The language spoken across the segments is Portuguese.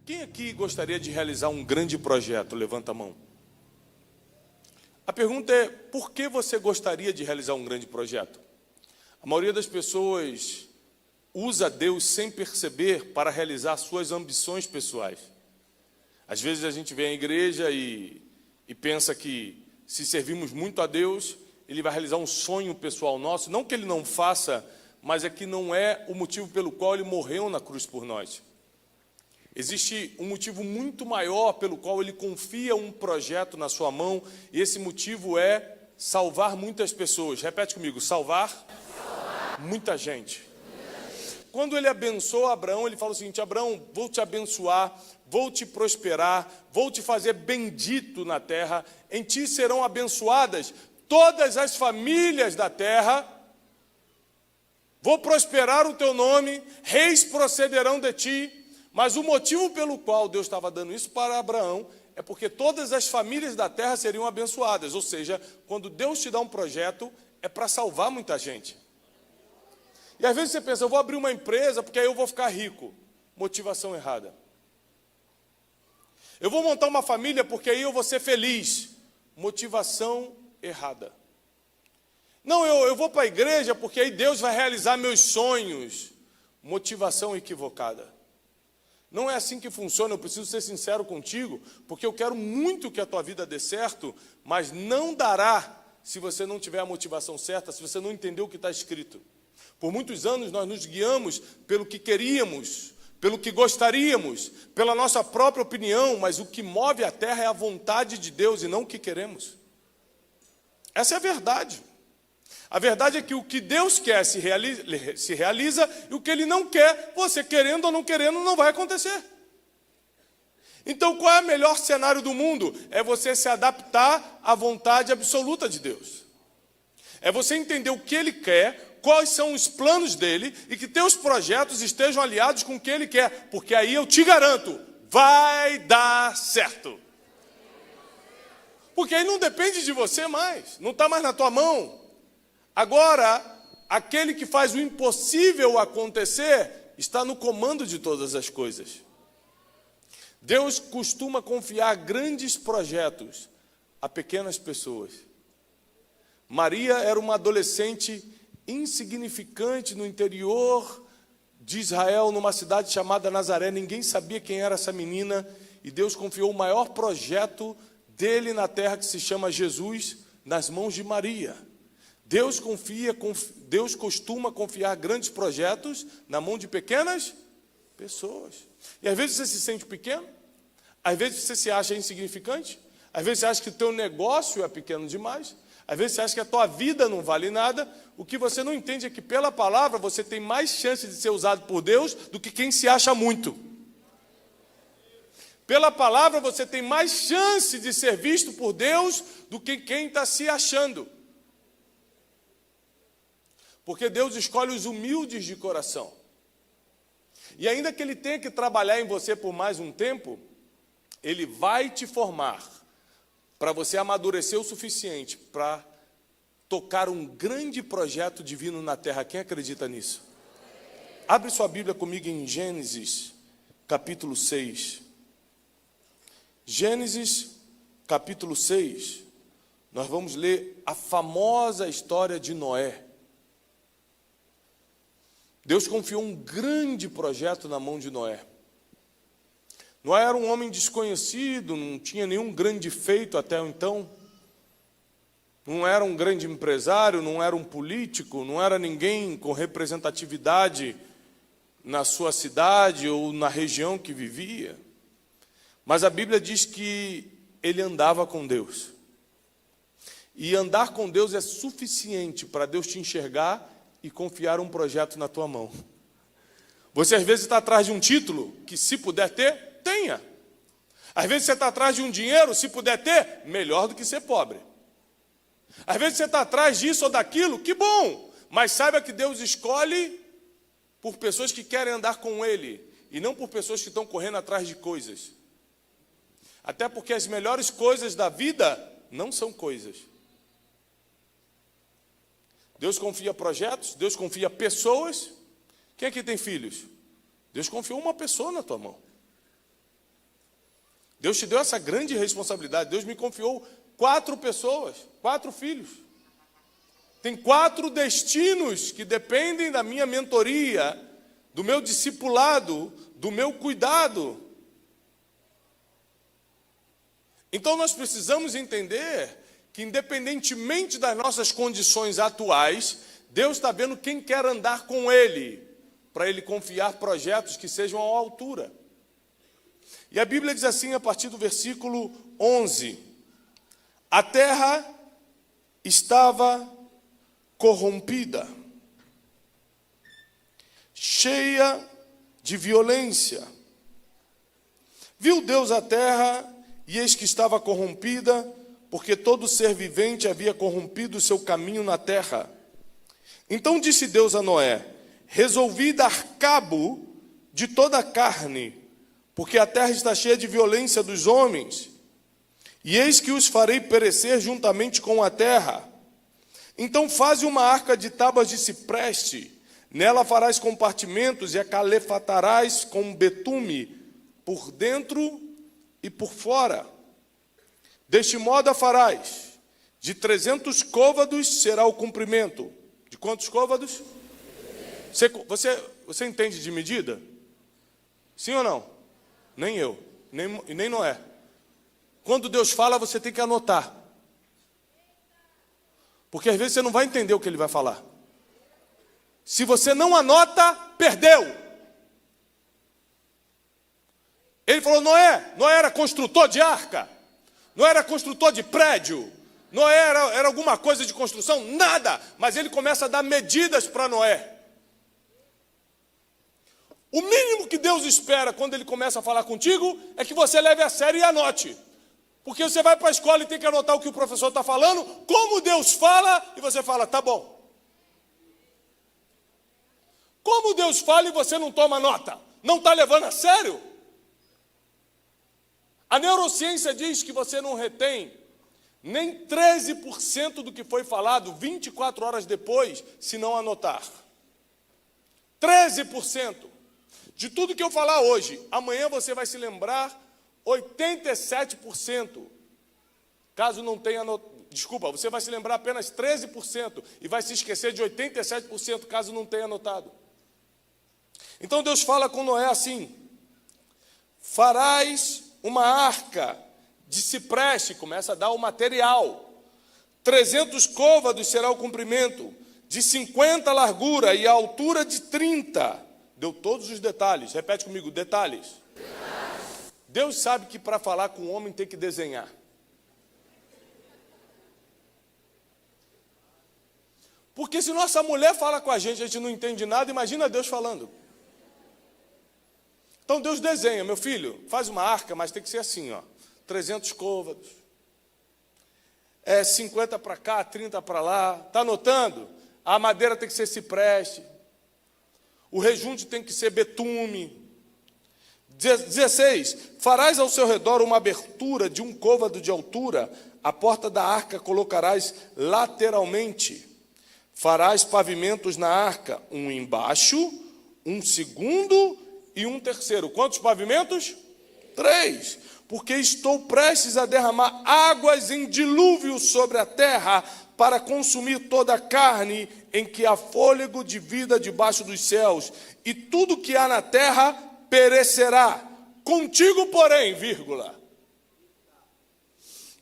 Quem aqui gostaria de realizar um grande projeto? Levanta a mão. A pergunta é, por que você gostaria de realizar um grande projeto? A maioria das pessoas usa Deus sem perceber para realizar suas ambições pessoais. Às vezes a gente vem à igreja e pensa que se servimos muito a Deus, Ele vai realizar um sonho pessoal nosso. Não que Ele não faça, mas é que não é o motivo pelo qual Ele morreu na cruz por nós. Existe um motivo muito maior pelo qual Ele confia um projeto na sua mão, e esse motivo é salvar muitas pessoas. Repete comigo, salvar muita gente. Quando Ele abençoou Abraão, Ele falou o seguinte: Abraão, vou te abençoar, vou te prosperar, vou te fazer bendito na terra, em ti serão abençoadas todas as famílias da terra, vou prosperar o teu nome, reis procederão de ti. Mas o motivo pelo qual Deus estava dando isso para Abraão é porque todas as famílias da terra seriam abençoadas. Ou seja, quando Deus te dá um projeto, é para salvar muita gente. E às vezes você pensa, eu vou abrir uma empresa porque aí eu vou ficar rico. Motivação errada. Eu vou montar uma família porque aí eu vou ser feliz. Motivação errada. Não, eu vou para a igreja porque aí Deus vai realizar meus sonhos. Motivação equivocada. Não é assim que funciona, eu preciso ser sincero contigo, porque eu quero muito que a tua vida dê certo, mas não dará se você não tiver a motivação certa, se você não entender o que está escrito. Por muitos anos nós nos guiamos pelo que queríamos, pelo que gostaríamos, pela nossa própria opinião, mas o que move a terra é a vontade de Deus e não o que queremos. Essa é a verdade. A verdade é que o que Deus quer se realiza e o que Ele não quer, você querendo ou não querendo, não vai acontecer. Então, qual é o melhor cenário do mundo? É você se adaptar à vontade absoluta de Deus. É você entender o que Ele quer, quais são os planos dEle e que teus projetos estejam aliados com o que Ele quer. Porque aí eu te garanto, vai dar certo. Porque aí não depende de você mais, não está mais na tua mão. Agora, aquele que faz o impossível acontecer está no comando de todas as coisas. Deus costuma confiar grandes projetos a pequenas pessoas. Maria era uma adolescente insignificante no interior de Israel, numa cidade chamada Nazaré. Ninguém sabia quem era essa menina, e Deus confiou o maior projeto dele na terra, que se chama Jesus, nas mãos de Maria. Deus costuma confiar grandes projetos na mão de pequenas pessoas. E às vezes você se sente pequeno, às vezes você se acha insignificante, às vezes você acha que o teu negócio é pequeno demais, às vezes você acha que a tua vida não vale nada. O que você não entende é que pela palavra você tem mais chance de ser usado por Deus do que quem se acha muito. Pela palavra você tem mais chance de ser visto por Deus do que quem está se achando. Porque Deus escolhe os humildes de coração. E ainda que Ele tenha que trabalhar em você por mais um tempo, Ele vai te formar para você amadurecer o suficiente para tocar um grande projeto divino na terra. Quem acredita nisso? Abre sua Bíblia comigo em Gênesis, capítulo 6. Gênesis, capítulo 6. Nós vamos ler a famosa história de Noé. Deus confiou um grande projeto na mão de Noé. Noé era um homem desconhecido, não tinha nenhum grande feito até então. Não era um grande empresário, não era um político, não era ninguém com representatividade na sua cidade ou na região que vivia. Mas a Bíblia diz que ele andava com Deus. E andar com Deus é suficiente para Deus te enxergar e confiar um projeto na tua mão. Você às vezes está atrás de um título que, se puder ter, tenha. Às vezes você está atrás de um dinheiro, se puder ter, melhor do que ser pobre. Às vezes você está atrás disso ou daquilo, que bom, mas saiba que Deus escolhe por pessoas que querem andar com Ele, e não por pessoas que estão correndo atrás de coisas. Até porque as melhores coisas da vida não são coisas. Deus confia projetos, Deus confia pessoas. Quem aqui tem filhos? Deus confiou uma pessoa na tua mão. Deus te deu essa grande responsabilidade. Deus me confiou 4 pessoas, 4 filhos. Tem 4 destinos que dependem da minha mentoria, do meu discipulado, do meu cuidado. Então nós precisamos entender que, independentemente das nossas condições atuais, Deus está vendo quem quer andar com Ele, para Ele confiar projetos que sejam à altura. E a Bíblia diz assim, a partir do versículo 11: a terra estava corrompida, cheia de violência. Viu Deus a terra, e eis que estava corrompida, porque todo ser vivente havia corrompido o seu caminho na terra. Então disse Deus a Noé: resolvi dar cabo de toda a carne, porque a terra está cheia de violência dos homens, e eis que os farei perecer juntamente com a terra. Então faze uma arca de tábuas de cipreste, nela farás compartimentos e a calefatarás com betume por dentro e por fora. Deste modo a farás. De 300 côvados será o comprimento. De quantos côvados? Você entende de medida? Sim ou não? Nem eu, nem Noé. Quando Deus fala, você tem que anotar. Porque às vezes você não vai entender o que Ele vai falar. Se você não anota, perdeu. Ele falou: Noé era construtor de arca, não era construtor de prédio, Noé era alguma coisa de construção, nada. Mas ele começa a dar medidas para Noé. O mínimo que Deus espera quando Ele começa a falar contigo é que você leve a sério e anote. Porque você vai para a escola e tem que anotar o que o professor está falando, como Deus fala, e você fala: tá bom. Como Deus fala e você não toma nota? Não está levando a sério? A neurociência diz que você não retém nem 13% do que foi falado 24 horas depois, se não anotar. 13%. De tudo que eu falar hoje, amanhã você vai se lembrar 87%. Caso não tenha anotado. Desculpa, você vai se lembrar apenas 13% e vai se esquecer de 87% caso não tenha anotado. Então Deus fala com Noé assim: farás uma arca de cipreste, começa a dar o material. 300 côvados será o comprimento, de 50 a largura e a altura de 30. Deu todos os detalhes. Repete comigo: detalhes. Deus sabe que para falar com o homem tem que desenhar. Porque se nossa mulher fala com a gente não entende nada, imagina Deus falando. Então Deus desenha: meu filho, faz uma arca, mas tem que ser assim, ó, 300 côvados. 50 para cá, 30 para lá. Está anotando? A madeira tem que ser cipreste. O rejunte tem que ser betume. 16. Farás ao seu redor uma abertura de 1 côvado de altura. A porta da arca colocarás lateralmente. Farás pavimentos na arca, um embaixo, um segundo e um terceiro. Quantos pavimentos? 3. Porque estou prestes a derramar águas em dilúvio sobre a terra, para consumir toda a carne em que há fôlego de vida debaixo dos céus, e tudo que há na terra perecerá. Contigo, porém, vírgula.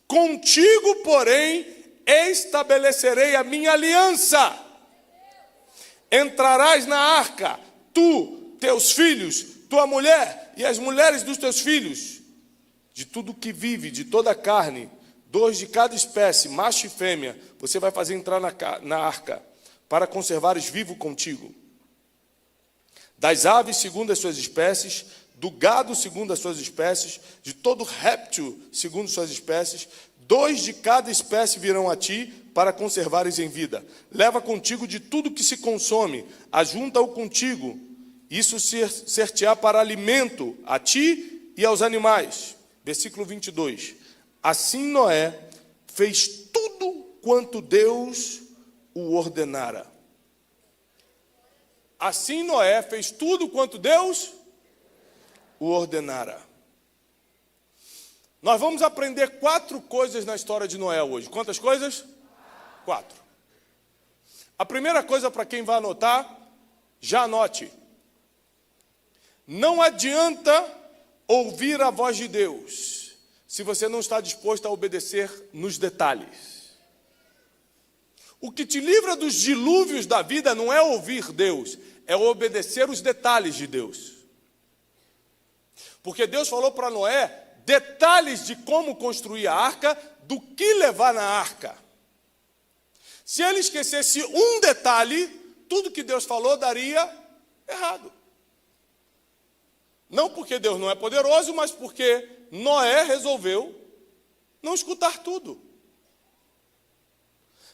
Contigo, porém, estabelecerei a minha aliança. Entrarás na arca, tu, teus filhos, tua mulher e as mulheres dos teus filhos, de tudo que vive, de toda a carne, 2 de cada espécie, macho e fêmea, você vai fazer entrar na arca, para conservares vivo contigo. Das aves segundo as suas espécies, do gado segundo as suas espécies, de todo réptil segundo suas espécies, 2 de cada espécie virão a ti, para conservares em vida. Leva contigo de tudo que se consome, ajunta-o contigo, isso ser-te-á para alimento a ti e aos animais. Versículo 22. Assim Noé fez tudo quanto Deus o ordenara. Assim Noé fez tudo quanto Deus o ordenara. Nós vamos aprender 4 coisas na história de Noé hoje. Quantas coisas? 4. A primeira coisa, para quem vai anotar, já anote. Não adianta ouvir a voz de Deus se você não está disposto a obedecer nos detalhes. O que te livra dos dilúvios da vida não é ouvir Deus, é obedecer os detalhes de Deus. Porque Deus falou para Noé detalhes de como construir a arca, do que levar na arca. Se ele esquecesse um detalhe, tudo que Deus falou daria errado. Não porque Deus não é poderoso, mas porque Noé resolveu não escutar tudo.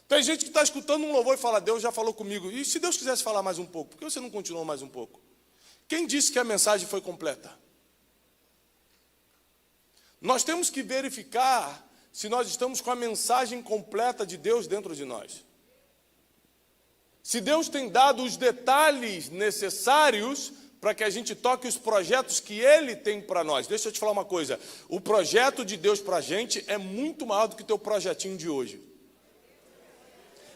Tem gente que está escutando um louvor e fala, Deus já falou comigo. E se Deus quisesse falar mais um pouco, por que você não continuou mais um pouco? Quem disse que a mensagem foi completa? Nós temos que verificar se nós estamos com a mensagem completa de Deus dentro de nós. Se Deus tem dado os detalhes necessários para que a gente toque os projetos que Ele tem para nós. Deixa eu te falar uma coisa, o projeto de Deus para a gente é muito maior do que o teu projetinho de hoje.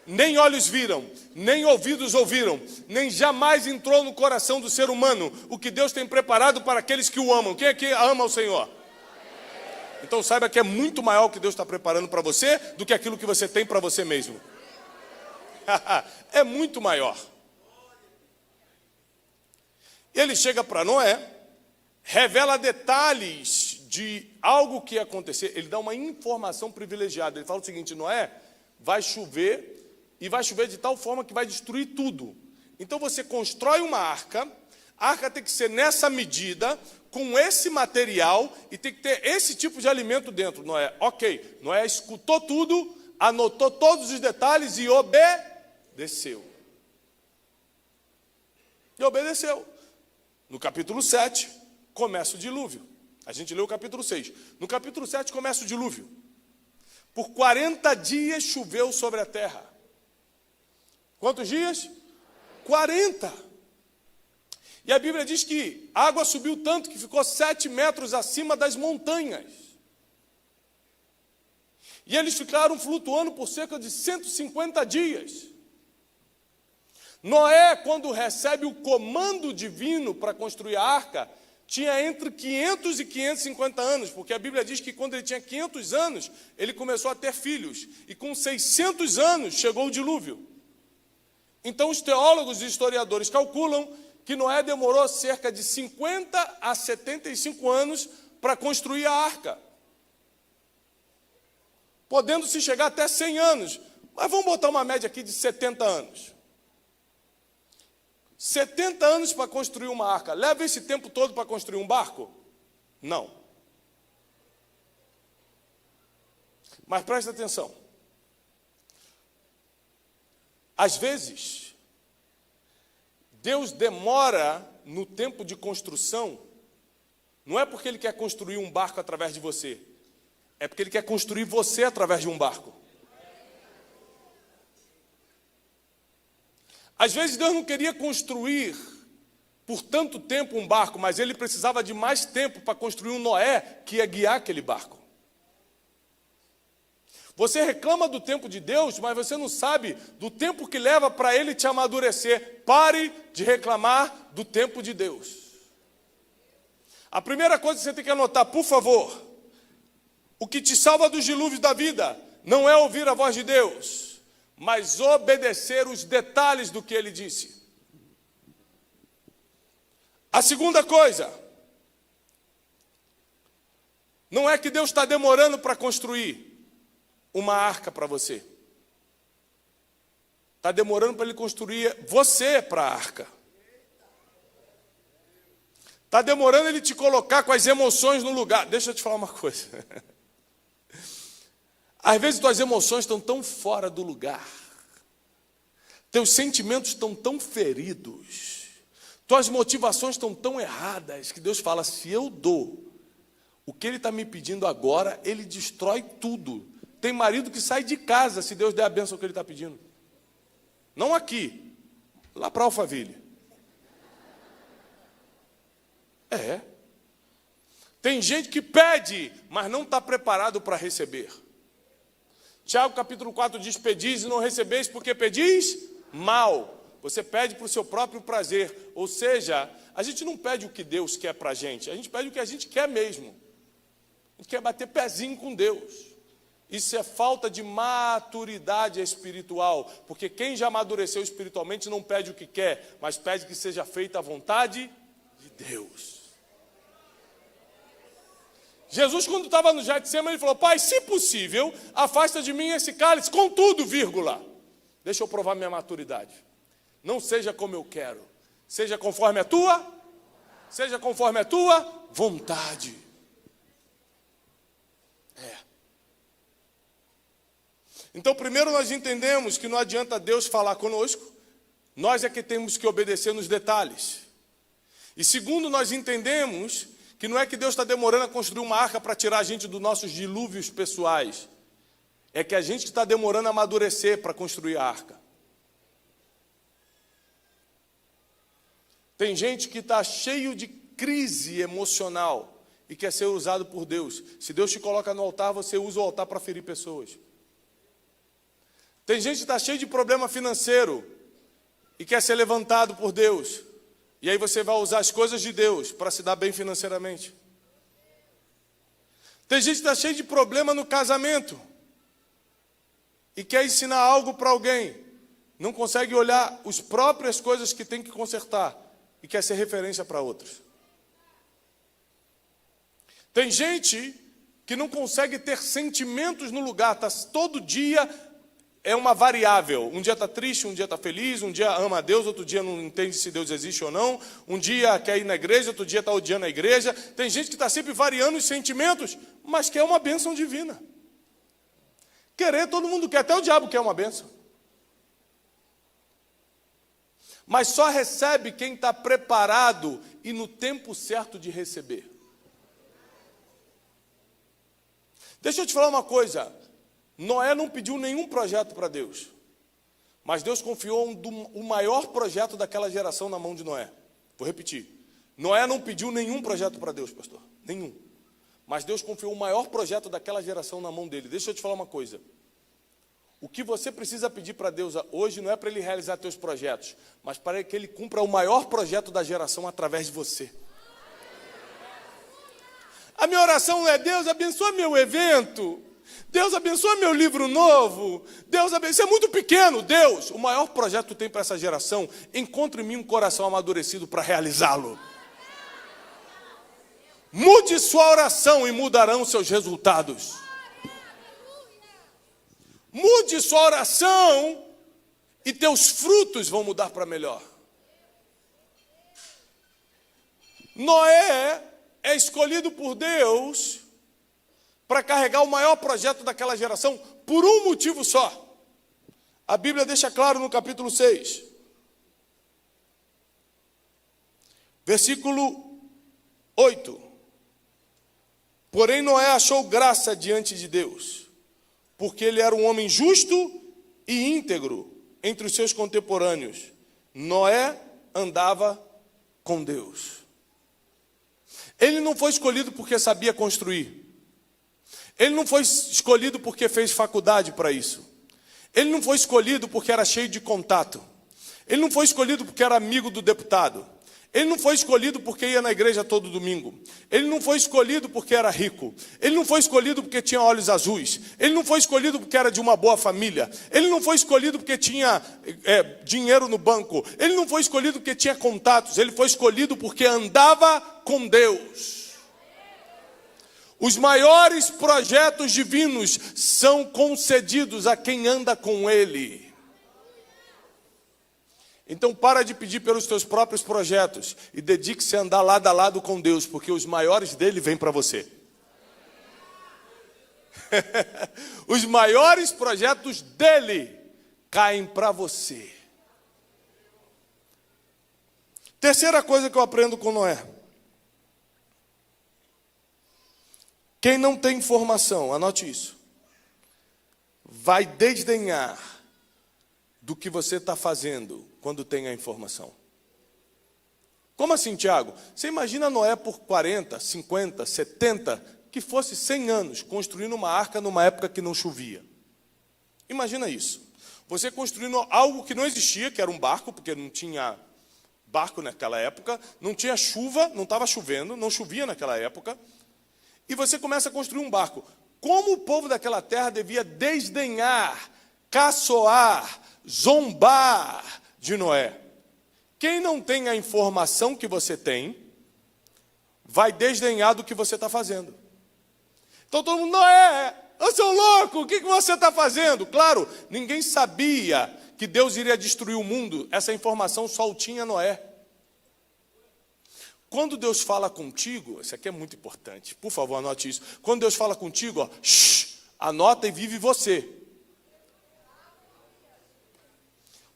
Nem olhos viram, nem ouvidos ouviram, nem jamais entrou no coração do ser humano o que Deus tem preparado para aqueles que o amam. Quem aqui ama o Senhor? Então saiba que é muito maior o que Deus está preparando para você do que aquilo que você tem para você mesmo. É muito maior. Ele chega para Noé, revela detalhes de algo que ia acontecer. Ele dá uma informação privilegiada. Ele fala o seguinte, Noé, vai chover, e vai chover de tal forma que vai destruir tudo. Então você constrói uma arca, a arca tem que ser nessa medida, com esse material, e tem que ter esse tipo de alimento dentro. Noé, ok, Noé escutou tudo, anotou todos os detalhes e obedeceu. E obedeceu. No capítulo 7, começa o dilúvio. A gente leu o capítulo 6. No capítulo 7 começa o dilúvio. Por 40 dias choveu sobre a terra. Quantos dias? 40. E a Bíblia diz que a água subiu tanto que ficou 7 metros acima das montanhas. E eles ficaram flutuando por cerca de 150 dias. Noé, quando recebe o comando divino para construir a arca, tinha entre 500 e 550 anos, porque a Bíblia diz que quando ele tinha 500 anos, ele começou a ter filhos, e com 600 anos chegou o dilúvio. Então os teólogos e historiadores calculam que Noé demorou cerca de 50 a 75 anos para construir a arca, podendo-se chegar até 100 anos, mas vamos botar uma média aqui de 70 anos. 70 anos para construir uma arca. Leva esse tempo todo para construir um barco? Não. Mas presta atenção. Às vezes, Deus demora no tempo de construção, não é porque Ele quer construir um barco através de você, é porque Ele quer construir você através de um barco. Às vezes Deus não queria construir por tanto tempo um barco, mas Ele precisava de mais tempo para construir um Noé que ia guiar aquele barco. Você reclama do tempo de Deus, mas você não sabe do tempo que leva para Ele te amadurecer. Pare de reclamar do tempo de Deus. A primeira coisa que você tem que anotar, por favor, o que te salva dos dilúvios da vida não é ouvir a voz de Deus, mas obedecer os detalhes do que Ele disse. A segunda coisa, não é que Deus está demorando para construir uma arca para você. Está demorando para Ele construir você para a arca. Está demorando Ele te colocar com as emoções no lugar. Deixa eu te falar uma coisa. Às vezes tuas emoções estão tão fora do lugar. Teus sentimentos estão tão feridos. Tuas motivações estão tão erradas que Deus fala, se eu dou o que Ele está me pedindo agora, Ele destrói tudo. Tem marido que sai de casa se Deus der a bênção que Ele está pedindo. Não aqui, lá para Alphaville. Tem gente que pede, mas não está preparado para receber. Tiago capítulo 4 diz, pedis e não recebeis, porque pedis mal. Você pede para o seu próprio prazer. Ou seja, a gente não pede o que Deus quer para a gente pede o que a gente quer mesmo. A gente quer bater pezinho com Deus. Isso é falta de maturidade espiritual, porque quem já amadureceu espiritualmente não pede o que quer, mas pede que seja feita a vontade de Deus. Jesus, quando estava no Getsemane, ele falou, Pai, se possível, afasta de mim esse cálice, contudo, vírgula, deixa eu provar minha maturidade. Não seja como eu quero, seja conforme a tua vontade. Então, primeiro nós entendemos que não adianta Deus falar conosco, nós é que temos que obedecer nos detalhes. E segundo, nós entendemos que não é que Deus está demorando a construir uma arca para tirar a gente dos nossos dilúvios pessoais. É que a gente está demorando a amadurecer para construir a arca. Tem gente que está cheio de crise emocional e quer ser usado por Deus. Se Deus te coloca no altar, você usa o altar para ferir pessoas. Tem gente que está cheio de problema financeiro e quer ser levantado por Deus. E aí você vai usar as coisas de Deus para se dar bem financeiramente. Tem gente que está cheio de problema no casamento e quer ensinar algo para alguém. Não consegue olhar as próprias coisas que tem que consertar e quer ser referência para outros. Tem gente que não consegue ter sentimentos no lugar, está todo dia... É uma variável, um dia está triste, um dia está feliz, um dia ama a Deus, outro dia não entende se Deus existe ou não, um dia quer ir na igreja, outro dia está odiando a igreja. Tem gente que está sempre variando os sentimentos, mas quer uma bênção divina. Querer todo mundo quer, até o diabo quer uma bênção. Mas só recebe quem está preparado e no tempo certo de receber. Deixa eu te falar uma coisa. Noé não pediu nenhum projeto para Deus, mas Deus confiou o maior projeto daquela geração na mão de Noé. Vou repetir, Noé não pediu nenhum projeto para Deus, pastor, nenhum, mas Deus confiou o maior projeto daquela geração na mão dele. Deixa eu te falar uma coisa, o que você precisa pedir para Deus hoje não é para Ele realizar teus projetos, mas para que Ele cumpra o maior projeto da geração através de você. A minha oração é, Deus abençoa meu evento, Deus abençoa meu livro novo, Deus abençoa, isso é muito pequeno. Deus, o maior projeto que tu tem para essa geração, encontre em mim um coração amadurecido para realizá-lo. Mude sua oração e mudarão seus resultados. Mude sua oração e teus frutos vão mudar para melhor. Noé é escolhido por Deus para carregar o maior projeto daquela geração, por um motivo só. A Bíblia deixa claro no capítulo 6. Versículo 8. Porém Noé achou graça diante de Deus, porque ele era um homem justo e íntegro entre os seus contemporâneos. Noé andava com Deus. Ele não foi escolhido porque sabia construir. Ele não foi escolhido porque fez faculdade para isso. Ele não foi escolhido porque era cheio de contato. Ele não foi escolhido porque era amigo do deputado. Ele não foi escolhido porque ia na igreja todo domingo. Ele não foi escolhido porque era rico. Ele não foi escolhido porque tinha olhos azuis. Ele não foi escolhido porque era de uma boa família. Ele não foi escolhido porque tinha dinheiro no banco. Ele não foi escolhido porque tinha contatos. Ele foi escolhido porque andava com Deus. Os maiores projetos divinos são concedidos a quem anda com Ele. Então para de pedir pelos teus próprios projetos e dedique-se a andar lado a lado com Deus, porque os maiores dele vêm para você. Os maiores projetos dele caem para você. Terceira coisa que eu aprendo com Noé. Quem não tem informação, anote isso, vai desdenhar do que você está fazendo quando tem a informação. Como assim, Tiago? Você imagina Noé por 40, 50, 70, que fosse 100 anos, construindo uma arca numa época que não chovia. Imagina isso. Você construindo algo que não existia, que era um barco, porque não tinha barco naquela época, não tinha chuva, não estava chovendo, não chovia naquela época, e você começa a construir um barco. Como o povo daquela terra devia desdenhar, caçoar, zombar de Noé. Quem não tem a informação que você tem, vai desdenhar do que você está fazendo. Então todo mundo, Noé, ô seu louco, o que você está fazendo? Claro, ninguém sabia que Deus iria destruir o mundo, essa informação só o tinha Noé. Quando Deus fala contigo, isso aqui é muito importante, por favor, anote isso. Quando Deus fala contigo, ó, anota e vive você.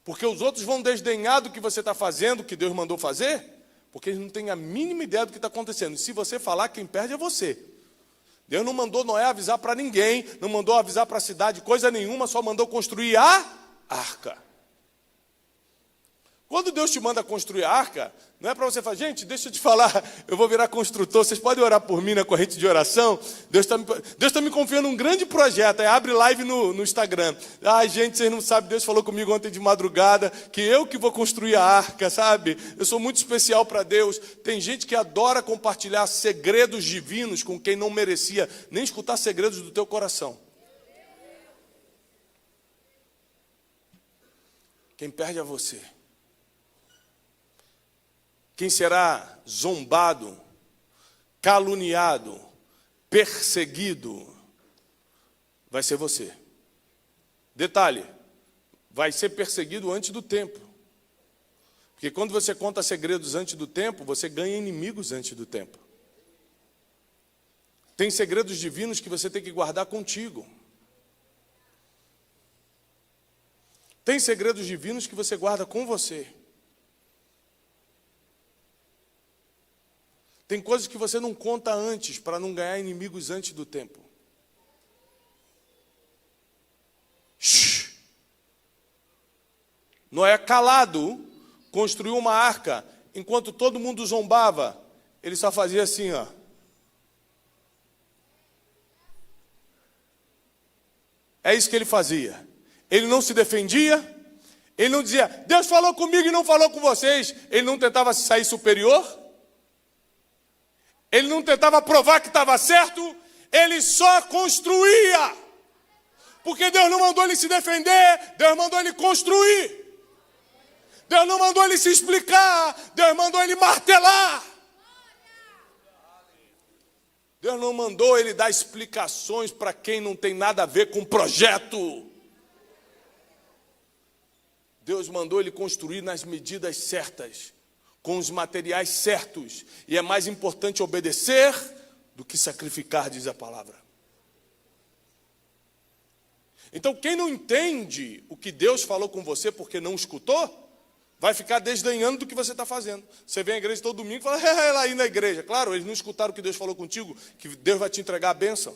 Porque os outros vão desdenhar do que você está fazendo, que Deus mandou fazer, porque eles não têm a mínima ideia do que está acontecendo. E se você falar, quem perde é você. Deus não mandou Noé avisar para ninguém, não mandou avisar para a cidade coisa nenhuma, só mandou construir a arca. Quando Deus te manda construir a arca, não é para você falar, gente, deixa eu te falar, eu vou virar construtor, vocês podem orar por mim na corrente de oração? Deus está me confiando um grande projeto, aí abre live no Instagram. Ai, gente, vocês não sabem, Deus falou comigo ontem de madrugada, que eu que vou construir a arca, sabe? Eu sou muito especial para Deus. Tem gente que adora compartilhar segredos divinos com quem não merecia nem escutar segredos do teu coração. Quem perde é você. Quem será zombado, caluniado, perseguido, vai ser você. Detalhe, vai ser perseguido antes do tempo. Porque quando você conta segredos antes do tempo, você ganha inimigos antes do tempo. Tem segredos divinos que você tem que guardar contigo. Tem segredos divinos que você guarda com você. Tem coisas que você não conta antes, para não ganhar inimigos antes do tempo. Shhh. Noé, calado, construiu uma arca. Enquanto todo mundo zombava, ele só fazia assim, ó. É isso que ele fazia. Ele não se defendia. Ele não dizia, Deus falou comigo e não falou com vocês. Ele não tentava sair superior. Ele não tentava provar que estava certo, ele só construía. Porque Deus não mandou ele se defender, Deus mandou ele construir. Deus não mandou ele se explicar, Deus mandou ele martelar. Deus não mandou ele dar explicações para quem não tem nada a ver com o projeto. Deus mandou ele construir nas medidas certas, com os materiais certos, e é mais importante obedecer do que sacrificar, diz a palavra. Então, quem não entende o que Deus falou com você porque não escutou, vai ficar desdenhando do que você está fazendo. Você vem à igreja todo domingo e fala, ela aí na igreja. Claro, eles não escutaram o que Deus falou contigo, que Deus vai te entregar a bênção.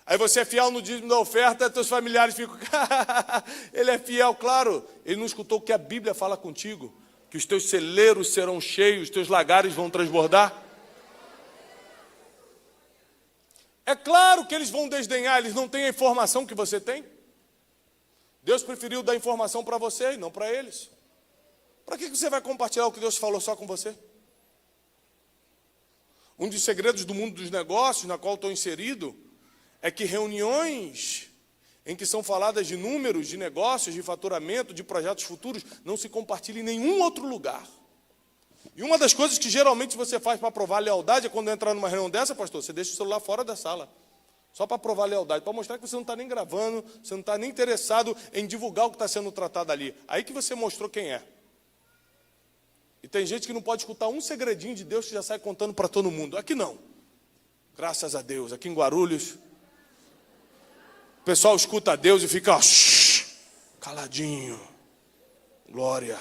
Aí você é fiel no dízimo da oferta, teus familiares ficam, ele é fiel, claro. Ele não escutou o que a Bíblia fala contigo, que os teus celeiros serão cheios, os teus lagares vão transbordar. É claro que eles vão desdenhar, eles não têm a informação que você tem. Deus preferiu dar informação para você e não para eles. Para que você vai compartilhar o que Deus falou só com você? Um dos segredos do mundo dos negócios, na qual estou inserido, é que reuniões em que são faladas de números, de negócios, de faturamento, de projetos futuros, não se compartilha em nenhum outro lugar. E uma das coisas que geralmente você faz para provar lealdade é quando entrar numa reunião dessa, pastor, você deixa o celular fora da sala. Só para provar lealdade, para mostrar que você não está nem gravando, você não está nem interessado em divulgar o que está sendo tratado ali. Aí que você mostrou quem é. E tem gente que não pode escutar um segredinho de Deus que já sai contando para todo mundo. Aqui não. Graças a Deus. Aqui em Guarulhos, o pessoal escuta a Deus e fica ó, caladinho. Glória.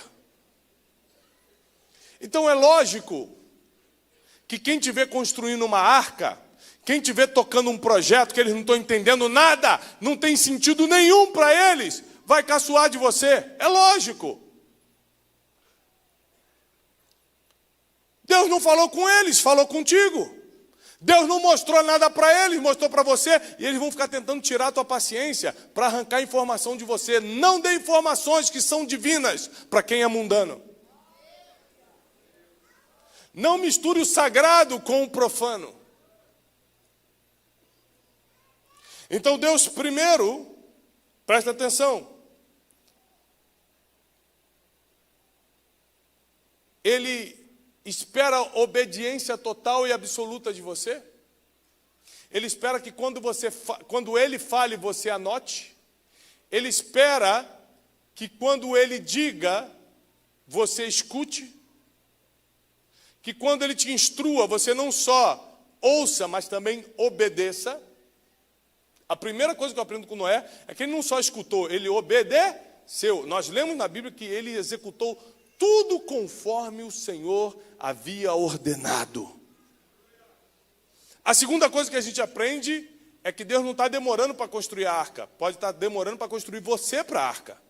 Então é lógico que quem te vê construindo uma arca, quem te vê tocando um projeto que eles não estão entendendo nada, não tem sentido nenhum para eles, vai caçoar de você. É lógico. Deus não falou com eles, falou contigo. Deus não mostrou nada para eles, mostrou para você, e eles vão ficar tentando tirar a tua paciência para arrancar informação de você. Não dê informações que são divinas para quem é mundano. Não misture o sagrado com o profano. Então Deus primeiro, presta atenção, Ele espera obediência total e absoluta de você. Ele espera que quando Ele fale, você anote. Ele espera que quando Ele diga, você escute. Que quando Ele te instrua, você não só ouça, mas também obedeça. A primeira coisa que eu aprendo com Noé é que ele não só escutou, ele obedeceu. Nós lemos na Bíblia que ele executou tudo conforme o Senhor havia ordenado. A segunda coisa que a gente aprende é que Deus não está demorando para construir a arca. Pode estar demorando para construir você para a arca.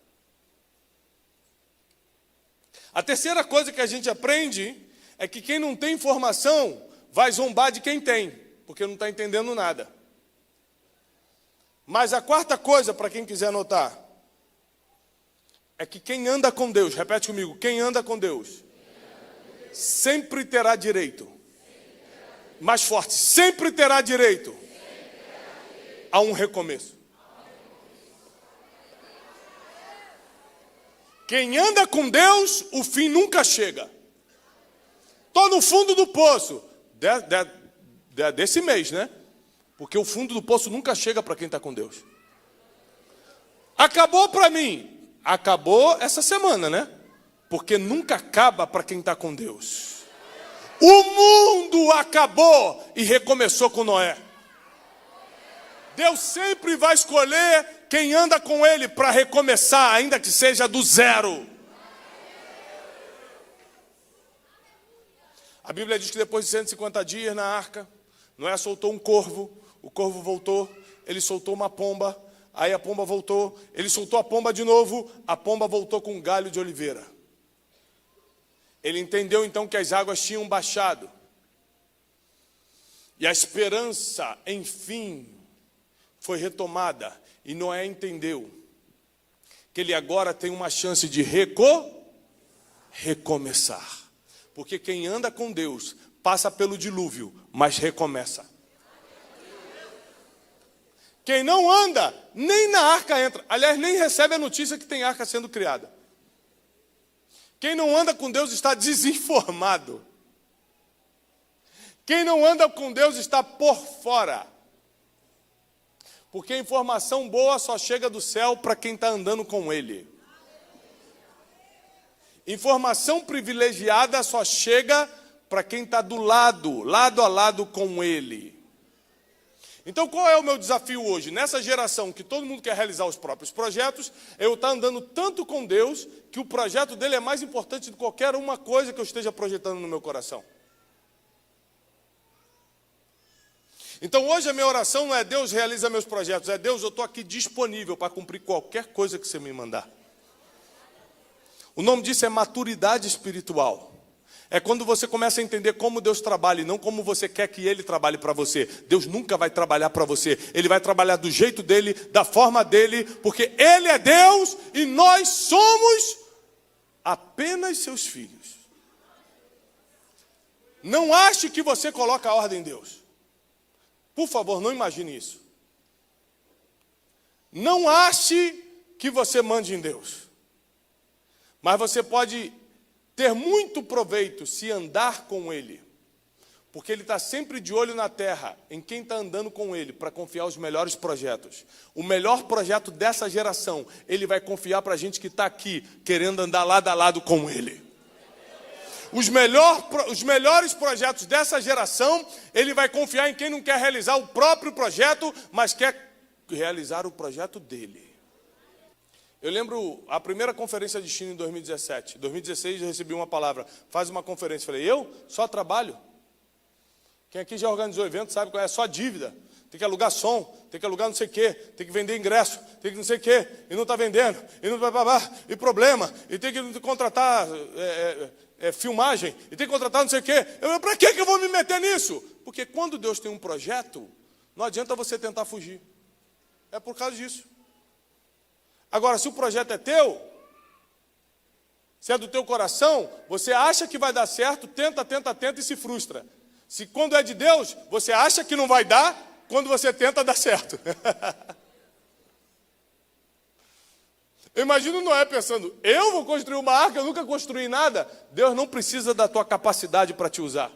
A terceira coisa que a gente aprende é que quem não tem informação vai zombar de quem tem, porque não está entendendo nada. Mas a quarta coisa, para quem quiser anotar, é que quem anda com Deus, repete comigo, quem anda com Deus, sempre terá direito. Mais forte, sempre terá direito a um recomeço. Quem anda com Deus, o fim nunca chega. Estou no fundo do poço, desse mês, né? Porque o fundo do poço nunca chega para quem está com Deus. Acabou para mim. Acabou essa semana, né? Porque nunca acaba para quem está com Deus. O mundo acabou e recomeçou com Noé. Deus sempre vai escolher quem anda com Ele para recomeçar, ainda que seja do zero. A Bíblia diz que depois de 150 dias na arca, Noé soltou um corvo. O corvo voltou, ele soltou uma pomba, aí a pomba voltou, ele soltou a pomba de novo, a pomba voltou com um galho de oliveira. Ele entendeu então que as águas tinham baixado. E a esperança, enfim, foi retomada. E Noé entendeu que ele agora tem uma chance de recomeçar. Porque quem anda com Deus passa pelo dilúvio, mas recomeça. Quem não anda, nem na arca entra. Aliás, nem recebe a notícia que tem arca sendo criada. Quem não anda com Deus está desinformado. Quem não anda com Deus está por fora. Porque a informação boa só chega do céu para quem está andando com Ele. Informação privilegiada só chega para quem está lado a lado com Ele. Então qual é o meu desafio hoje? Nessa geração que todo mundo quer realizar os próprios projetos, eu estou andando tanto com Deus que o projeto dele é mais importante do que qualquer uma coisa que eu esteja projetando no meu coração. Então hoje a minha oração não é Deus realiza meus projetos, é Deus, eu estou aqui disponível para cumprir qualquer coisa que você me mandar. O nome disso é maturidade espiritual. É quando você começa a entender como Deus trabalha e não como você quer que Ele trabalhe para você. Deus nunca vai trabalhar para você. Ele vai trabalhar do jeito dEle, da forma dEle, porque Ele é Deus e nós somos apenas seus filhos. Não ache que você coloca a ordem em Deus. Por favor, não imagine isso. Não ache que você mande em Deus. Mas você pode ter muito proveito se andar com Ele. Porque Ele está sempre de olho na terra, em quem está andando com Ele, para confiar os melhores projetos. O melhor projeto dessa geração, Ele vai confiar para a gente que está aqui, querendo andar lado a lado com Ele. Os melhores projetos dessa geração, Ele vai confiar em quem não quer realizar o próprio projeto, mas quer realizar o projeto dEle. Eu lembro a primeira conferência de China em 2017. Em 2016 eu recebi uma palavra, faz uma conferência. Falei, eu só trabalho? Quem aqui já organizou evento sabe qual é, só dívida. Tem que alugar som, tem que alugar não sei o quê, tem que vender ingresso, tem que não sei o quê, e não está vendendo, e não vai babar, e problema, e tem que contratar filmagem, e tem que contratar não sei o quê. Para que eu vou me meter nisso? Porque quando Deus tem um projeto, não adianta você tentar fugir. É por causa disso. Agora, se o projeto é teu, se é do teu coração, você acha que vai dar certo, tenta e se frustra. Se quando é de Deus, você acha que não vai dar, quando você tenta, dá certo. Eu imagino Noé pensando, eu vou construir uma arca, eu nunca construí nada. Deus não precisa da tua capacidade para te usar.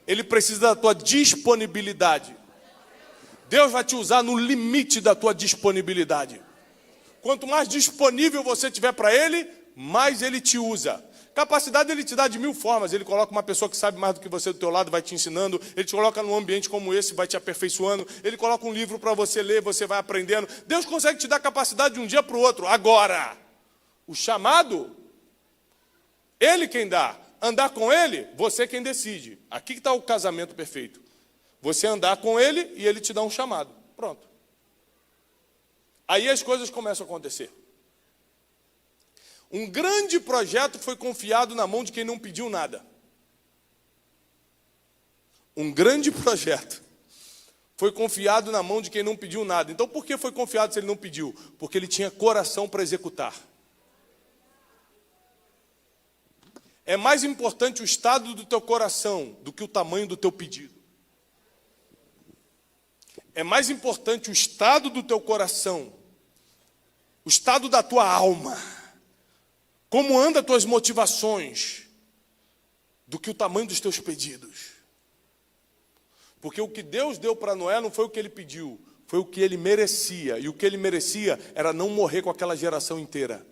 Ele precisa da tua disponibilidade. Deus vai te usar no limite da tua disponibilidade. Quanto mais disponível você tiver para Ele, mais Ele te usa. Capacidade Ele te dá de 1000 formas. Ele coloca uma pessoa que sabe mais do que você do teu lado, vai te ensinando. Ele te coloca num ambiente como esse, vai te aperfeiçoando. Ele coloca um livro para você ler, você vai aprendendo. Deus consegue te dar capacidade de um dia para o outro. Agora, o chamado, Ele quem dá. Andar com Ele, você quem decide. Aqui que está o casamento perfeito. Você andar com Ele e Ele te dá um chamado. Pronto. Aí as coisas começam a acontecer. Um grande projeto foi confiado na mão de quem não pediu nada. Um grande projeto foi confiado na mão de quem não pediu nada. Então, por que foi confiado se ele não pediu? Porque ele tinha coração para executar. É mais importante o estado do teu coração do que o tamanho do teu pedido. É mais importante o estado do teu coração, o estado da tua alma, como andam as tuas motivações, do que o tamanho dos teus pedidos. Porque o que Deus deu para Noé não foi o que ele pediu, foi o que ele merecia. E o que ele merecia era não morrer com aquela geração inteira.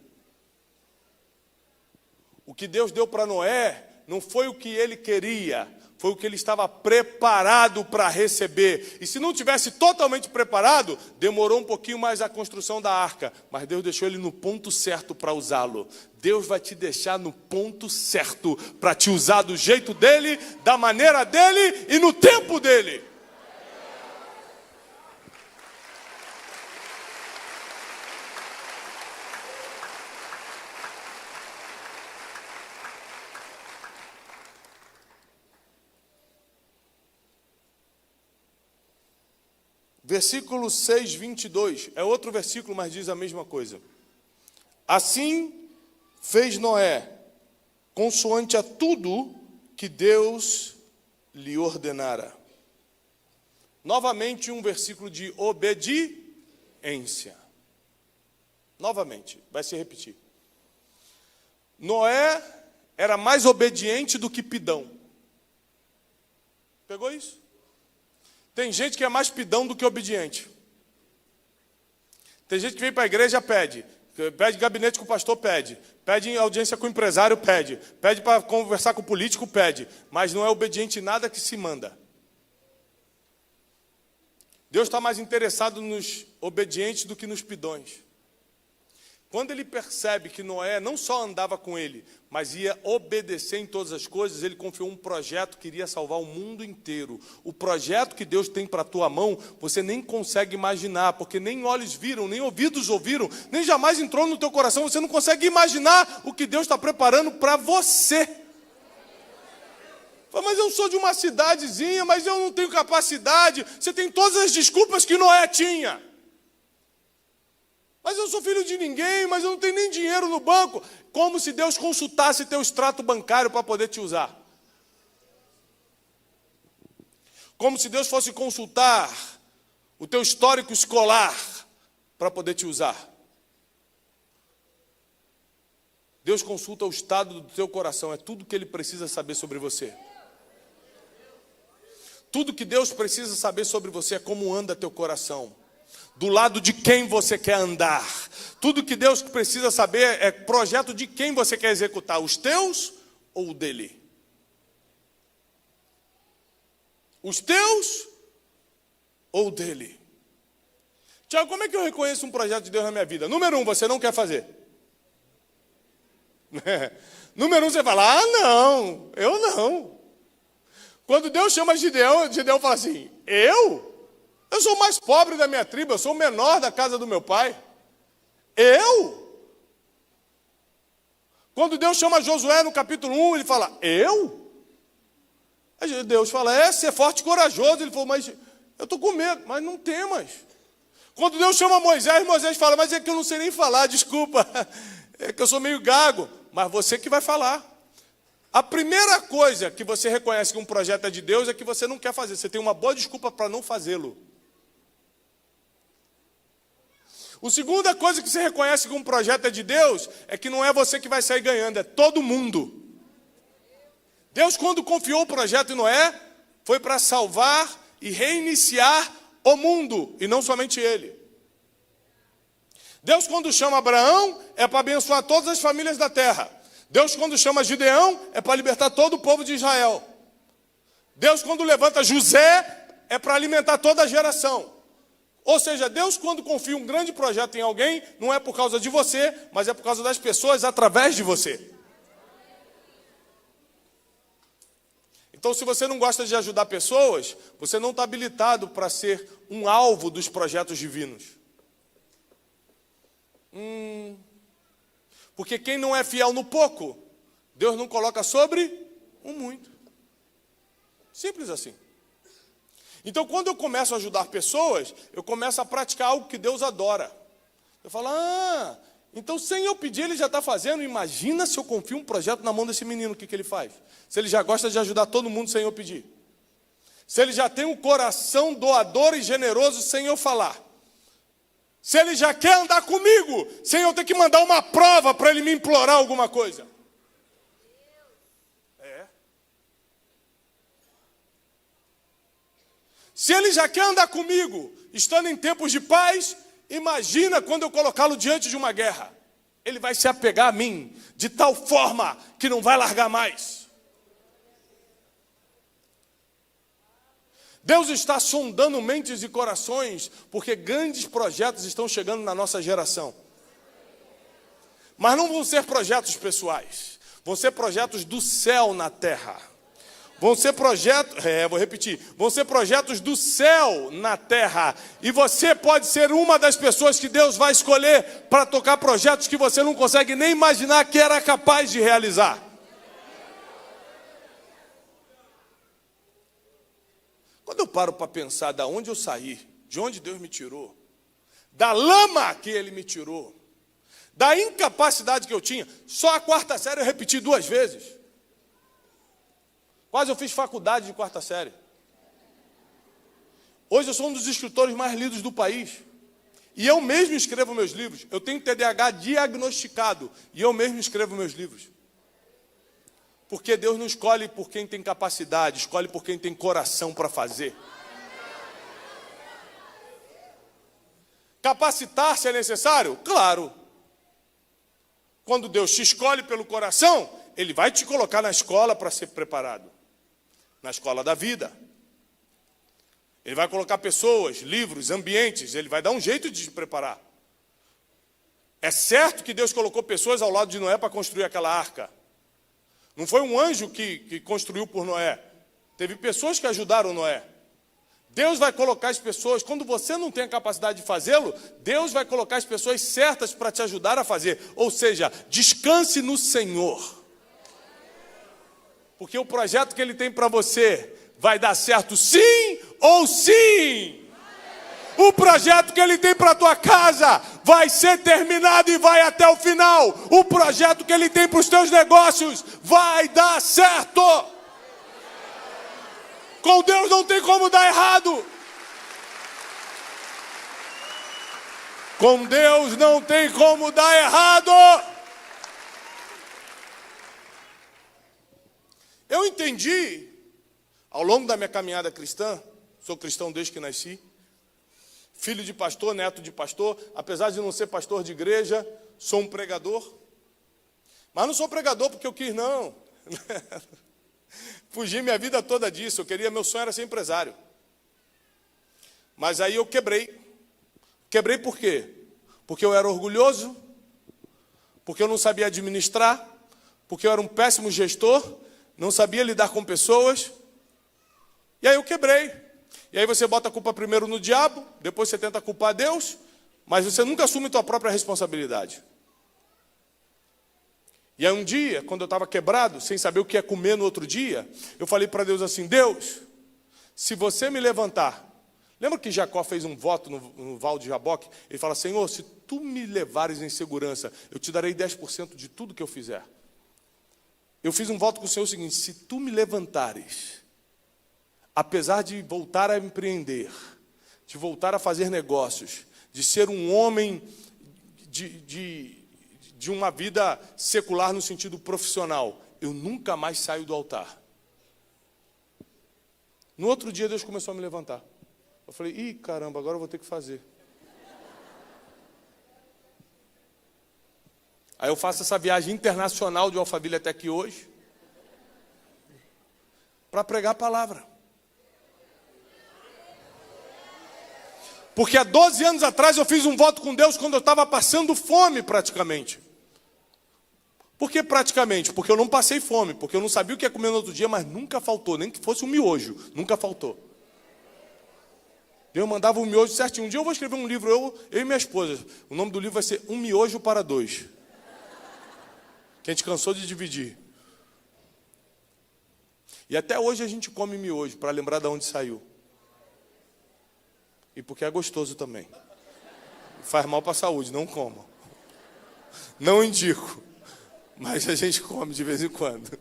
O que Deus deu para Noé não foi o que ele queria, foi o que ele estava preparado para receber. E se não tivesse totalmente preparado, demorou um pouquinho mais a construção da arca. Mas Deus deixou ele no ponto certo para usá-lo. Deus vai te deixar no ponto certo para te usar do jeito dele, da maneira dele e no tempo dele. Versículo 6, 22, é outro versículo, mas diz a mesma coisa. Assim fez Noé, consoante a tudo que Deus lhe ordenara. Novamente um versículo de obediência. Novamente, vai se repetir. Noé era mais obediente do que pidão. Pegou isso? Tem gente que é mais pidão do que obediente. Tem gente que vem para a igreja, pede gabinete com o pastor, pede audiência com o empresário, pede para conversar com o político, pede, mas não é obediente em nada que se manda. Deus está mais interessado nos obedientes do que nos pidões. Quando ele percebe que Noé não só andava com ele, mas ia obedecer em todas as coisas, ele confiou um projeto que iria salvar o mundo inteiro. O projeto que Deus tem para a tua mão, você nem consegue imaginar, porque nem olhos viram, nem ouvidos ouviram, nem jamais entrou no teu coração, você não consegue imaginar o que Deus está preparando para você. Mas eu sou de uma cidadezinha, mas eu não tenho capacidade. Você tem todas as desculpas que Noé tinha. Mas eu sou filho de ninguém, mas eu não tenho nem dinheiro no banco. Como se Deus consultasse teu extrato bancário para poder te usar. Como se Deus fosse consultar o teu histórico escolar para poder te usar. Deus consulta o estado do teu coração, é tudo que Ele precisa saber sobre você. Tudo que Deus precisa saber sobre você é como anda teu coração. Do lado de quem você quer andar. Tudo que Deus precisa saber é projeto de quem você quer executar, os teus ou o dele? Os teus ou o dele? Tiago, como é que eu reconheço um projeto de Deus na minha vida? Número 1, você não quer fazer. Número 1, você fala, não, eu não. Quando Deus chama Gideão fala assim, eu sou o mais pobre da minha tribo, eu sou o menor da casa do meu pai. Eu? Quando Deus chama Josué no capítulo 1, ele fala, eu? Aí Deus fala, ser forte e corajoso. Ele falou, mas eu estou com medo, mas não temas. Quando Deus chama Moisés, Moisés fala, mas é que eu não sei nem falar, desculpa, é que eu sou meio gago. Mas você que vai falar. A primeira coisa que você reconhece que um projeto é de Deus é que você não quer fazer. Você tem uma boa desculpa para não fazê-lo. A segunda coisa que você reconhece que um projeto é de Deus é que não é você que vai sair ganhando, é todo mundo. Deus, quando confiou o projeto em Noé, foi para salvar e reiniciar o mundo, e não somente ele. Deus, quando chama Abraão, é para abençoar todas as famílias da terra. Deus, quando chama Gideão, é para libertar todo o povo de Israel. Deus, quando levanta José, é para alimentar toda a geração. Ou seja, Deus, quando confia um grande projeto em alguém, não é por causa de você, mas é por causa das pessoas através de você. Então, se você não gosta de ajudar pessoas, você não está habilitado para ser um alvo dos projetos divinos. Porque quem não é fiel no pouco, Deus não coloca sobre o muito. Simples assim. Então, quando eu começo a ajudar pessoas, eu começo a praticar algo que Deus adora. Eu falo, então sem eu pedir, ele já está fazendo. Imagina se eu confio um projeto na mão desse menino, o que ele faz? Se ele já gosta de ajudar todo mundo sem eu pedir. Se ele já tem um coração doador e generoso sem eu falar. Se ele já quer andar comigo, sem eu ter que mandar uma prova para ele me implorar alguma coisa. Se ele já quer andar comigo, estando em tempos de paz, imagina quando eu colocá-lo diante de uma guerra. Ele vai se apegar a mim, de tal forma que não vai largar mais. Deus está sondando mentes e corações, porque grandes projetos estão chegando na nossa geração. Mas não vão ser projetos pessoais, vão ser projetos do céu na terra. Vão ser projetos, vão ser projetos do céu na terra. E você pode ser uma das pessoas que Deus vai escolher para tocar projetos que você não consegue nem imaginar que era capaz de realizar. Quando eu paro para pensar de onde eu saí, de onde Deus me tirou, da lama que Ele me tirou, da incapacidade que eu tinha, só a quarta série eu repeti 2 vezes. Quase eu fiz faculdade de 4ª série. Hoje eu sou um dos escritores mais lidos do país. E eu mesmo escrevo meus livros. Eu tenho TDAH diagnosticado. E eu mesmo escrevo meus livros. Porque Deus não escolhe por quem tem capacidade, escolhe por quem tem coração para fazer. Capacitar-se é necessário? Claro. Quando Deus te escolhe pelo coração, Ele vai te colocar na escola para ser preparado. Na escola da vida. Ele vai colocar pessoas, livros, ambientes, ele vai dar um jeito de te preparar. É certo que Deus colocou pessoas ao lado de Noé para construir aquela arca. Não foi um anjo que construiu por Noé. Teve pessoas que ajudaram Noé. Deus vai colocar as pessoas, quando você não tem a capacidade de fazê-lo, Deus vai colocar as pessoas certas para te ajudar a fazer. Ou seja, descanse no Senhor. Porque o projeto que Ele tem para você vai dar certo sim ou sim. O projeto que Ele tem para a tua casa vai ser terminado e vai até o final. O projeto que Ele tem para os teus negócios vai dar certo. Com Deus não tem como dar errado. Com Deus não tem como dar errado. Eu entendi, ao longo da minha caminhada cristã, sou cristão desde que nasci, filho de pastor, neto de pastor, apesar de não ser pastor de igreja, sou um pregador. Mas não sou pregador porque eu quis, não. Fugi minha vida toda disso, meu sonho era ser empresário. Mas aí eu quebrei. Quebrei por quê? Porque eu era orgulhoso, porque eu não sabia administrar, porque eu era um péssimo gestor, não sabia lidar com pessoas, e aí eu quebrei. E aí você bota a culpa primeiro no diabo, depois você tenta culpar Deus, mas você nunca assume a tua própria responsabilidade. E aí um dia, quando eu estava quebrado, sem saber o que ia comer no outro dia, eu falei para Deus assim, Deus, se você me levantar, lembra que Jacó fez um voto no Val de Jaboque? Ele fala, Senhor, se tu me levares em segurança, eu te darei 10% de tudo que eu fizer. Eu fiz um voto com o Senhor o seguinte, se tu me levantares, apesar de voltar a empreender, de voltar a fazer negócios, de ser um homem de uma vida secular no sentido profissional, eu nunca mais saio do altar. No outro dia, Deus começou a me levantar. Eu falei, ih, caramba, agora eu vou ter que fazer. Aí eu faço essa viagem internacional de Alphaville até aqui hoje, para pregar a palavra. Porque há 12 anos atrás eu fiz um voto com Deus quando eu estava passando fome praticamente. Por que praticamente? Porque eu não passei fome, porque eu não sabia o que ia comer no outro dia, mas nunca faltou, nem que fosse um miojo, nunca faltou. Deus mandava um miojo certinho. Um dia eu vou escrever um livro, eu e minha esposa. O nome do livro vai ser Um Miojo para Dois. Que a gente cansou de dividir. E até hoje a gente come miojo, para lembrar de onde saiu. E porque é gostoso também. Faz mal para a saúde, não comam. Não indico. Mas a gente come de vez em quando.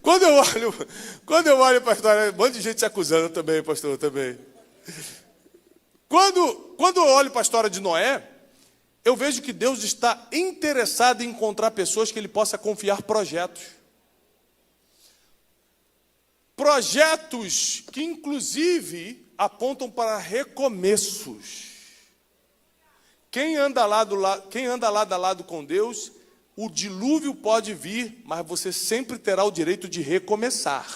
Quando eu olho para a história, um monte de gente se acusando também, pastor, também. Quando eu olho para a história de Noé, eu vejo que Deus está interessado em encontrar pessoas que Ele possa confiar projetos. Projetos que, inclusive, apontam para recomeços. Quem anda lado a lado com Deus, o dilúvio pode vir, mas você sempre terá o direito de recomeçar.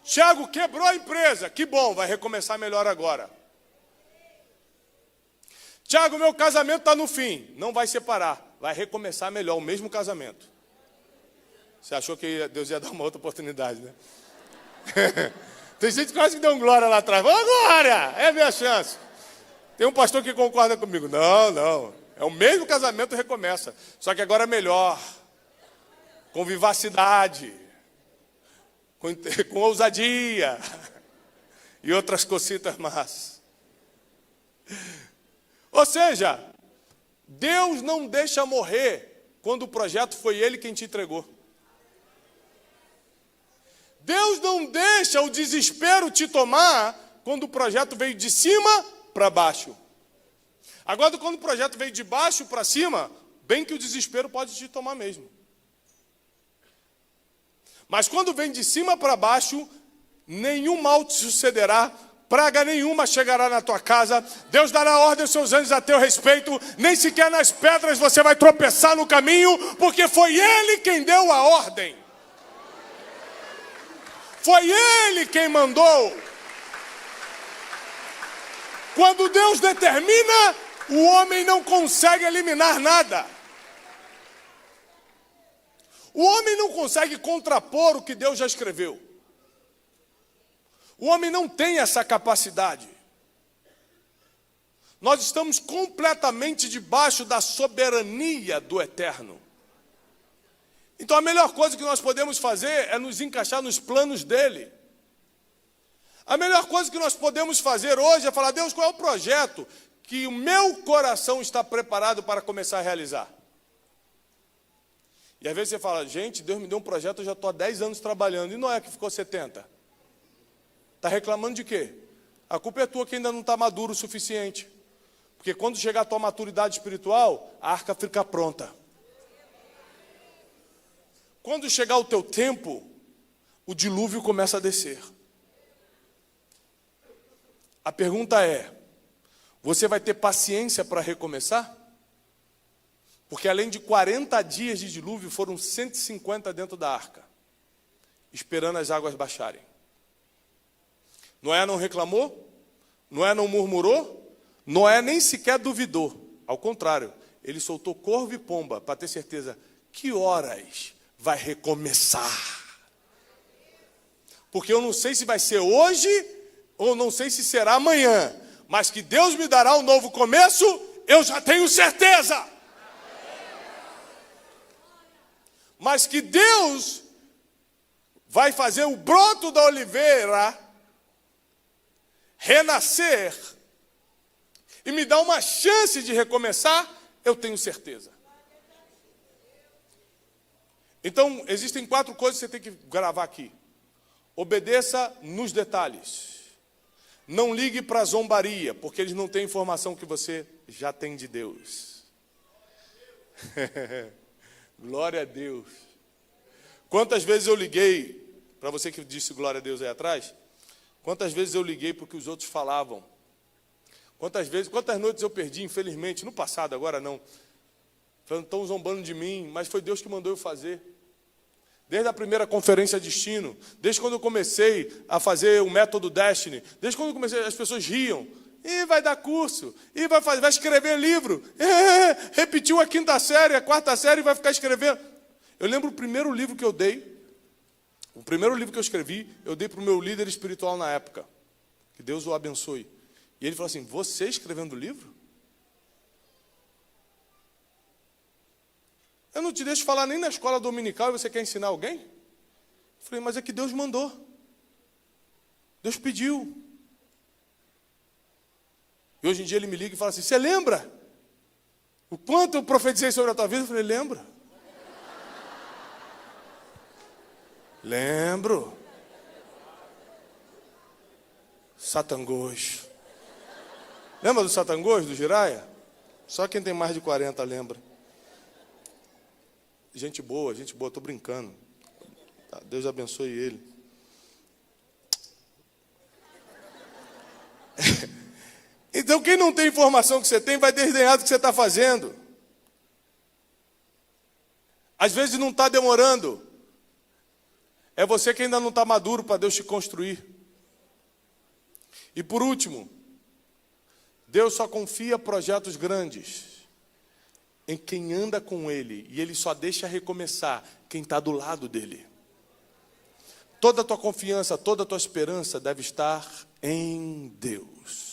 Tiago, quebrou a empresa. Que bom, vai recomeçar melhor agora. Tiago, meu casamento está no fim. Não vai separar, vai recomeçar melhor, o mesmo casamento. Você achou que Deus ia dar uma outra oportunidade, né? Tem gente que quase que deu um glória lá atrás. Ô, glória, é a minha chance. Tem um pastor que concorda comigo. Não. É o mesmo casamento, recomeça. Só que agora é melhor. Com vivacidade. Com ousadia. E outras cositas más. Ou seja, Deus não deixa morrer quando o projeto foi Ele quem te entregou. Deus não deixa o desespero te tomar quando o projeto veio de cima para baixo. Agora, quando o projeto veio de baixo para cima, bem que o desespero pode te tomar mesmo. Mas quando vem de cima para baixo, nenhum mal te sucederá, praga nenhuma chegará na tua casa, Deus dará ordem aos seus anjos a teu respeito, nem sequer nas pedras você vai tropeçar no caminho, porque foi Ele quem deu a ordem. Foi Ele quem mandou. Quando Deus determina, o homem não consegue eliminar nada. O homem não consegue contrapor o que Deus já escreveu. O homem não tem essa capacidade. Nós estamos completamente debaixo da soberania do Eterno. Então a melhor coisa que nós podemos fazer é nos encaixar nos planos dele. A melhor coisa que nós podemos fazer hoje é falar, Deus, qual é o projeto que o meu coração está preparado para começar a realizar? E às vezes você fala, gente, Deus me deu um projeto, eu já estou há 10 anos trabalhando, e não é que ficou 70? Está reclamando de quê? A culpa é tua que ainda não está maduro o suficiente. Porque quando chegar a tua maturidade espiritual, a arca fica pronta. Quando chegar o teu tempo, o dilúvio começa a descer. A pergunta é, você vai ter paciência para recomeçar? Porque além de 40 dias de dilúvio, foram 150 dentro da arca, esperando as águas baixarem. Noé não reclamou, Noé não murmurou, Noé nem sequer duvidou. Ao contrário, ele soltou corvo e pomba para ter certeza, que horas vai recomeçar? Porque eu não sei se vai ser hoje, ou não sei se será amanhã, mas que Deus me dará um novo começo, eu já tenho certeza. mas que Deus vai fazer o broto da oliveira renascer e me dar uma chance de recomeçar, eu tenho certeza. Então, existem 4 coisas que você tem que gravar aqui. Obedeça nos detalhes. Não ligue para a zombaria, porque eles não têm informação que você já tem de Deus. Glória a Deus. Quantas vezes eu liguei, para você que disse glória a Deus aí atrás, quantas vezes eu liguei para o que os outros falavam? Quantas noites eu perdi, infelizmente, no passado, agora não. Falando, estão zombando de mim, mas foi Deus que mandou eu fazer. Desde a primeira conferência Destino, desde quando eu comecei a fazer o método Destiny, desde quando eu comecei, as pessoas riam. E vai dar curso, e vai escrever livro. Repetiu a 5ª série, a 4ª série e vai ficar escrevendo. Eu lembro o primeiro livro que eu dei, o primeiro livro que eu escrevi, eu dei para o meu líder espiritual na época. Que Deus o abençoe. E ele falou assim, você escrevendo livro? Eu não te deixo falar nem na escola dominical e você quer ensinar alguém? Eu falei, mas é que Deus mandou. Deus pediu. E hoje em dia ele me liga e fala assim, você lembra o quanto eu profetizei sobre a tua vida? Eu falei, lembro. Lembro. Satangôs. Lembra do Satangôs, do Jiraya? Só quem tem mais de 40 lembra. Gente boa, tô brincando. Deus abençoe ele. Então quem não tem informação que você tem, vai desdenhar do que você está fazendo. Às vezes não está demorando. É você que ainda não está maduro para Deus te construir. E por último, Deus só confia projetos grandes em quem anda com Ele. E Ele só deixa recomeçar quem está do lado dEle. Toda a tua confiança, toda a tua esperança deve estar em Deus.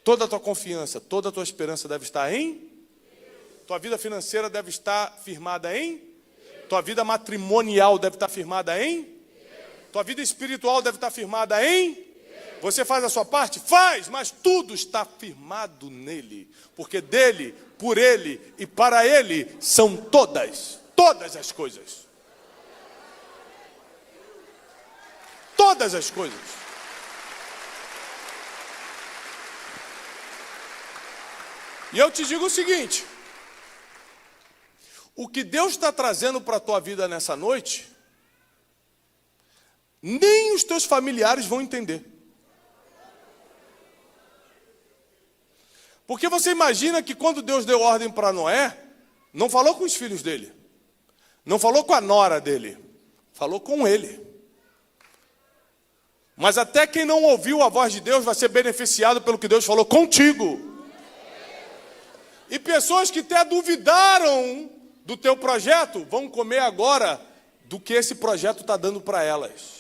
Toda a tua confiança, toda a tua esperança deve estar em Deus. Tua vida financeira deve estar firmada em Deus. Tua vida matrimonial deve estar firmada em Deus. Tua vida espiritual deve estar firmada em Deus. Você faz a sua parte? Faz, mas tudo está firmado nele. Porque dele, por ele e para ele são todas as coisas. Todas as coisas. E eu te digo o seguinte, o que Deus está trazendo para a tua vida nessa noite, nem os teus familiares vão entender. Porque você imagina que quando Deus deu ordem para Noé, não falou com os filhos dele, não falou com a nora dele, falou com ele. Mas até quem não ouviu a voz de Deus vai ser beneficiado pelo que Deus falou contigo. E pessoas que até duvidaram do teu projeto vão comer agora do que esse projeto está dando para elas.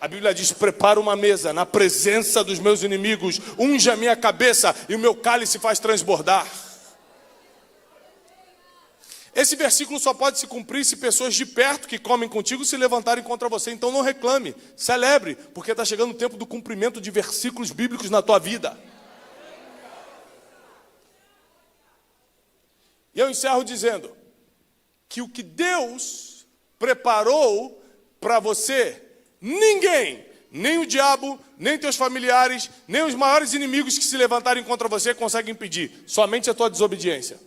A Bíblia diz, prepara uma mesa na presença dos meus inimigos, unge a minha cabeça e o meu cálice faz transbordar. Esse versículo só pode se cumprir se pessoas de perto que comem contigo se levantarem contra você. Então não reclame, celebre, porque está chegando o tempo do cumprimento de versículos bíblicos na tua vida. E eu encerro dizendo que o que Deus preparou para você, ninguém, nem o diabo, nem teus familiares, nem os maiores inimigos que se levantarem contra você conseguem impedir. Somente a tua desobediência.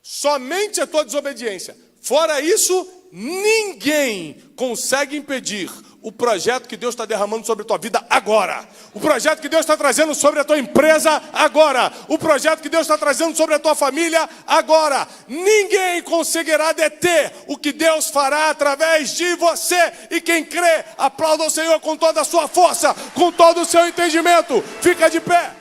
Somente a tua desobediência. Fora isso, ninguém consegue impedir o projeto que Deus está derramando sobre a tua vida agora. O projeto que Deus está trazendo sobre a tua empresa agora. O projeto que Deus está trazendo sobre a tua família agora. Ninguém conseguirá deter o que Deus fará através de você. E quem crê, aplauda o Senhor com toda a sua força, com todo o seu entendimento. Fica de pé.